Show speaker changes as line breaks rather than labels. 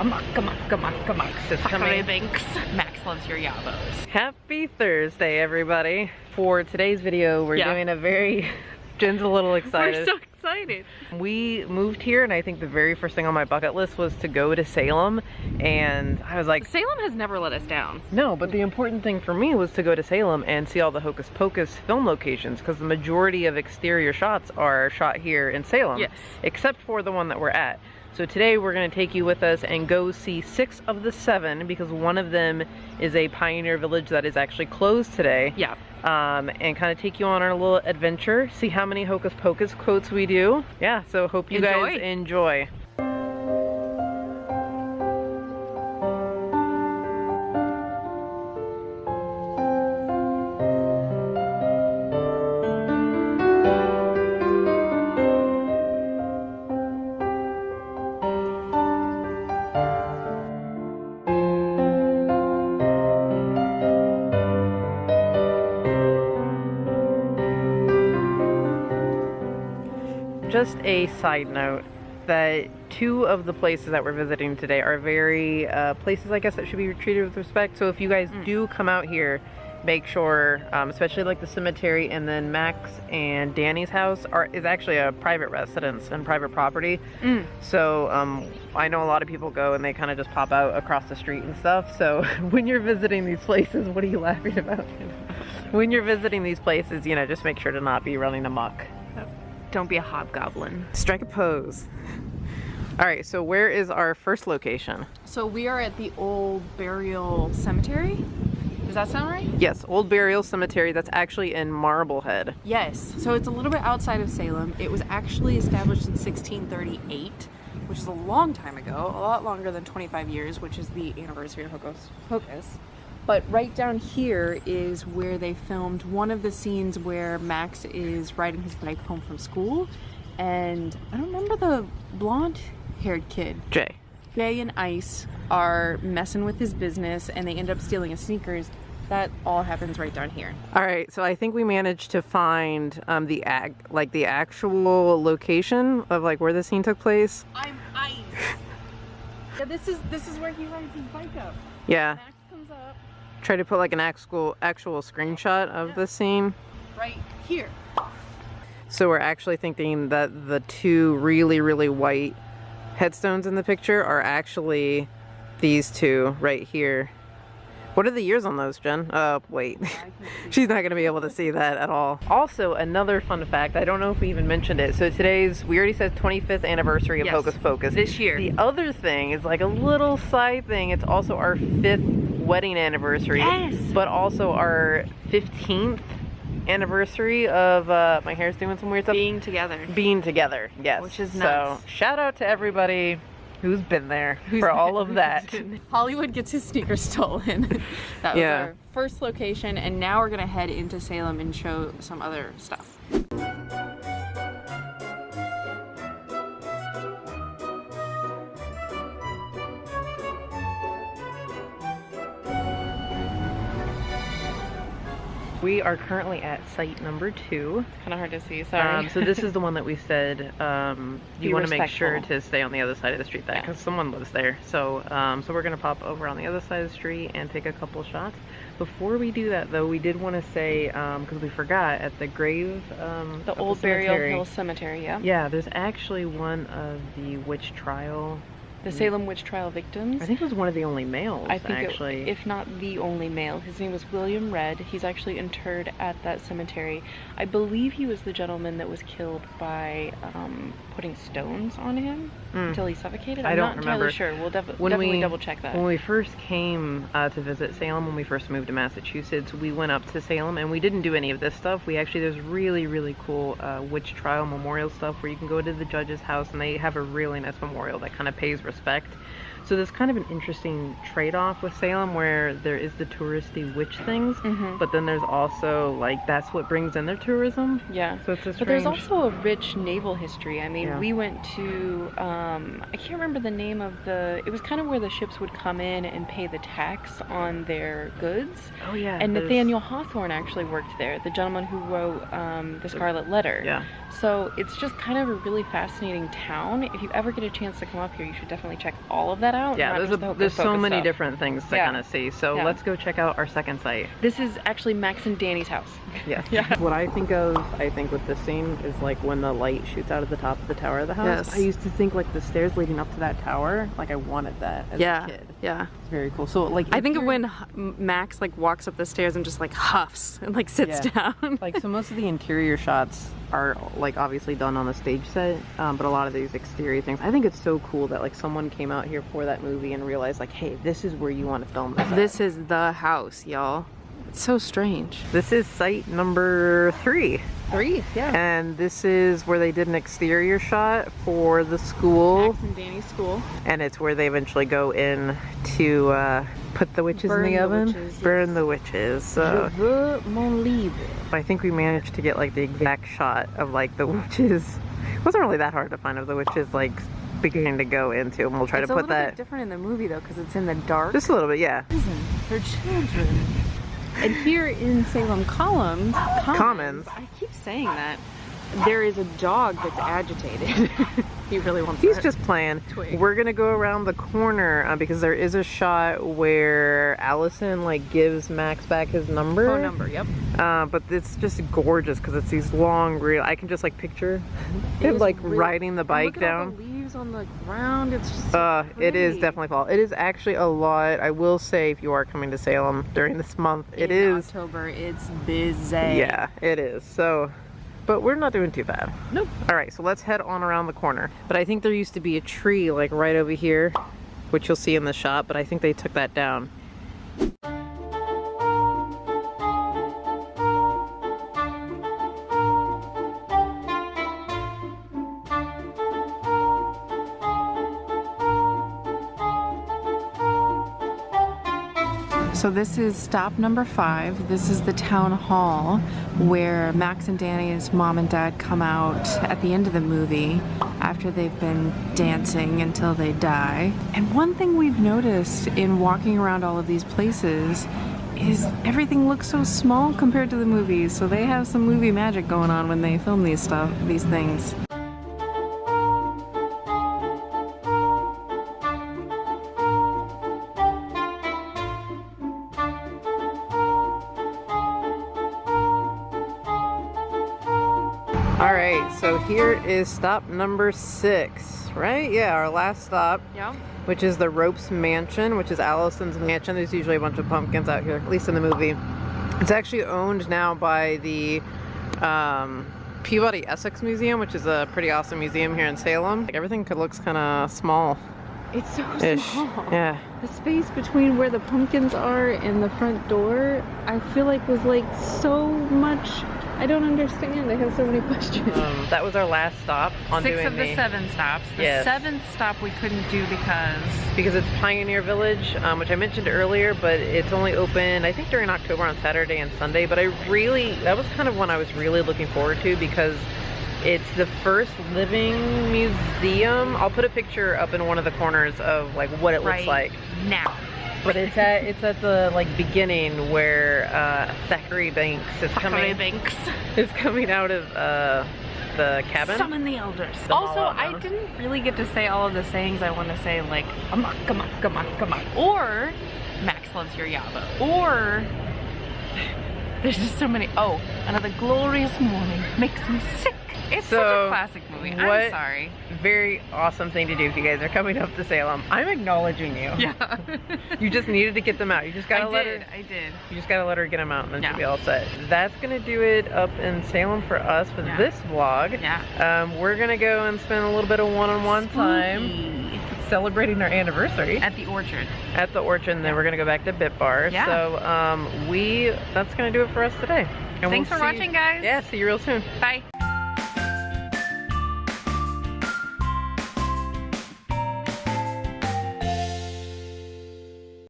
Amok is coming.
Binx. Max loves your yabos.
Happy Thursday, everybody. For today's video, we're doing a very... Jen's a little excited.
We're so excited.
We moved here, and I think the very first thing on my bucket list was to go to Salem, and I was like...
Salem has never let us down.
No, but the important thing for me was to go to Salem and see all the Hocus Pocus film locations, because the majority of exterior shots are shot here in Salem.
Yes.
Except for the one that we're at. So today we're going to take you with us and go see 6 of the 7, because one of them is a pioneer village that is actually closed today.
Yeah.
And kind of take you on our little adventure, see how many Hocus Pocus quotes we do. Yeah, so hope you guys enjoy. Just a side note that 2 of the places that we're visiting today are very places, I guess, that should be treated with respect. So if you guys do come out here, make sure, especially like the cemetery, and then Max and Dani's house is actually a private residence and private property. So I know a lot of people go and they kind of just pop out across the street and stuff. So when you're visiting these places, what are you laughing about? When you're visiting these places, you know, just make sure to not be running amok.
Don't be a hobgoblin.
Strike a pose. All right, so where is our first location?
So we are at the Old Burial Cemetery. Does that sound right?
Yes, Old Burial Cemetery. That's actually in Marblehead.
Yes. So it's a little bit outside of Salem. It was actually established in 1638, which is a long time ago, a lot longer than 25 years, which is the anniversary of Hocus Pocus. But right down here is where they filmed one of the scenes where Max is riding his bike home from school, and I don't remember the blonde-haired kid.
Jay
and Ice are messing with his business, and they end up stealing his sneakers. That all happens right down here.
All right, so I think we managed to find the actual location of like where the scene took place.
I'm Ice. Yeah, this is where he rides his bike up.
Yeah.
Max comes up.
Try to put like an actual screenshot of the scene.
Right here.
So we're actually thinking that the 2 really, really white headstones in the picture are actually these 2 right here. What are the years on those, Jen? Wait. She's not going to be able to see that at all. Also, another fun fact, I don't know if we even mentioned it. So we already said 25th anniversary of Hocus Pocus.
This year.
The other thing is like a little side thing. It's also our 5th wedding anniversary.
Yes!
But also our 15th anniversary of, my hair's doing some weird stuff.
Being together,
yes.
Which is nice.
So, shout out to everybody who's been there for all of that.
Hollywood gets his sneakers stolen. That was our first location, and now we're gonna head into Salem and show some other stuff.
We are currently at site number 2.
It's kind of hard to see, sorry.
So this is the one that we said you want to make sure to stay on the other side of the street, because someone lives there. So so we're gonna pop over on the other side of the street and take a couple shots. Before we do that, though, we did want to say, because we forgot, at the grave,
the Old Burial Hill Cemetery,
yeah, there's actually one of the witch trial.
The Salem witch trial victims.
I think it was one of the only males,
I think
actually.
If not the only male. His name was William Redd. He's actually interred at that cemetery. I believe he was the gentleman that was killed by putting stones on him until he suffocated. I'm not entirely sure. We'll definitely double check that.
When we first came to visit Salem, when we first moved to Massachusetts, we went up to Salem and we didn't do any of this stuff. There's really, really cool witch trial memorial stuff where you can go to the judge's house and they have a really nice memorial that kind of pays respect. So there's kind of an interesting trade-off with Salem where there is the touristy witch things, but then there's also, like, that's what brings in their tourism.
Yeah.
So it's a strange...
But there's also a rich naval history. I mean, we went to, I can't remember the name of it was kind of where the ships would come in and pay the tax on their goods.
Oh, yeah.
And Nathaniel Hawthorne actually worked there, the gentleman who wrote The Scarlet Letter.
Yeah.
So it's just kind of a really fascinating town. If you ever get a chance to come up here, you should definitely check all of that that out.
Yeah,
not just the
there's
Hocus
so
Pocus
many
stuff.
different things to
Yeah.
kind of see. So
Yeah.
let's go check out our second site.
This is actually Max and Dani's house.
Yes.
Yeah.
What I think with this scene is like when the light shoots out of the top of the tower of the house.
Yes.
I used to think like the stairs leading up to that tower, like I wanted that as a kid.
Yeah.
It's very cool. So like
I think of when Max like walks up the stairs and just like huffs and like sits down.
Like, so most of the interior shots are like obviously done on the stage set, but a lot of these exterior things, I think it's so cool that like someone came out here for that movie and realized like, hey, this is where you want to film this.
This is the house, y'all. It's so strange.
This is site number 3.
3, yeah.
And this is where they did an exterior shot for the school.
Max and Dani's school.
And it's where they eventually go in to put the witches in the oven. Burn the witches. So I think we managed to get like the exact shot of like the witches. It wasn't really that hard to find of the witches like beginning to go into, and we'll try to put that.
It's a little bit different in the movie though, because it's in the dark.
Just a little bit, yeah.
For children. And here in Salem Commons, I keep saying that, there is a dog that's agitated. He really wants
He's just playing.
twig.
We're gonna go around the corner because there is a shot where Allison like gives Max back his number.
Phone number, yep.
But it's just gorgeous because it's these long real. I can just like picture him like riding the bike
look at
down.
all the leaves on the ground. It's just
it is
pretty.
definitely fall. It is actually a lot. I will say if you are coming to Salem during this month, it is
October. It's busy.
Yeah, it is. So, but we're not doing too bad.
Nope.
All right, so let's head on around the corner. But I think there used to be a tree like right over here, which you'll see in the shot, but I think they took that down. So this is stop number 5. This is the town hall where Max and Dani's mom and dad come out at the end of the movie after they've been dancing until they die. And one thing we've noticed in walking around all of these places is everything looks so small compared to the movies. So they have some movie magic going on when they film these things. Alright, so here is stop number 6, right? Yeah, our last stop.
Yep.
Which is the Ropes Mansion, which is Allison's mansion. There's usually a bunch of pumpkins out here, at least in the movie. It's actually owned now by the Peabody Essex Museum, which is a pretty awesome museum here in Salem. Like, everything looks kind of small.
It's so small.
Yeah.
The space between where the pumpkins are and the front door, I feel like was like so much. I don't understand. I have so many questions.
That was our last stop on
6 of the 7 stops. The
Yes.
7th stop we couldn't do because
it's Pioneer Village, which I mentioned earlier, but it's only open, I think, during October on Saturday and Sunday. But that was kind of one I was really looking forward to because it's the first living museum. I'll put a picture up in one of the corners of like what it looks like
now.
But it's at the like beginning where Thackery Binx is coming out of the cabin.
Summon the elders.
The
Also,
mall
I didn't really get to say all of the sayings I want to say, like come on, or Max loves your yaba, or there's just so many. Oh, another glorious morning makes me sick. It's such a classic movie. I'm sorry.
Very awesome thing to do if you guys are coming up to Salem. I'm acknowledging you.
Yeah.
You just needed to get them out. You just gotta let her.
I did.
You just gotta let her get them out, and then she'll be all set. That's gonna do it up in Salem for us for this vlog.
Yeah.
We're gonna go and spend a little bit of one-on-one time celebrating our anniversary
At the orchard.
At the orchard, and then we're gonna go back to Bit Bar.
Yeah.
So that's gonna do it for us today. And
Thanks for watching, guys.
Yeah. See you real soon.
Bye.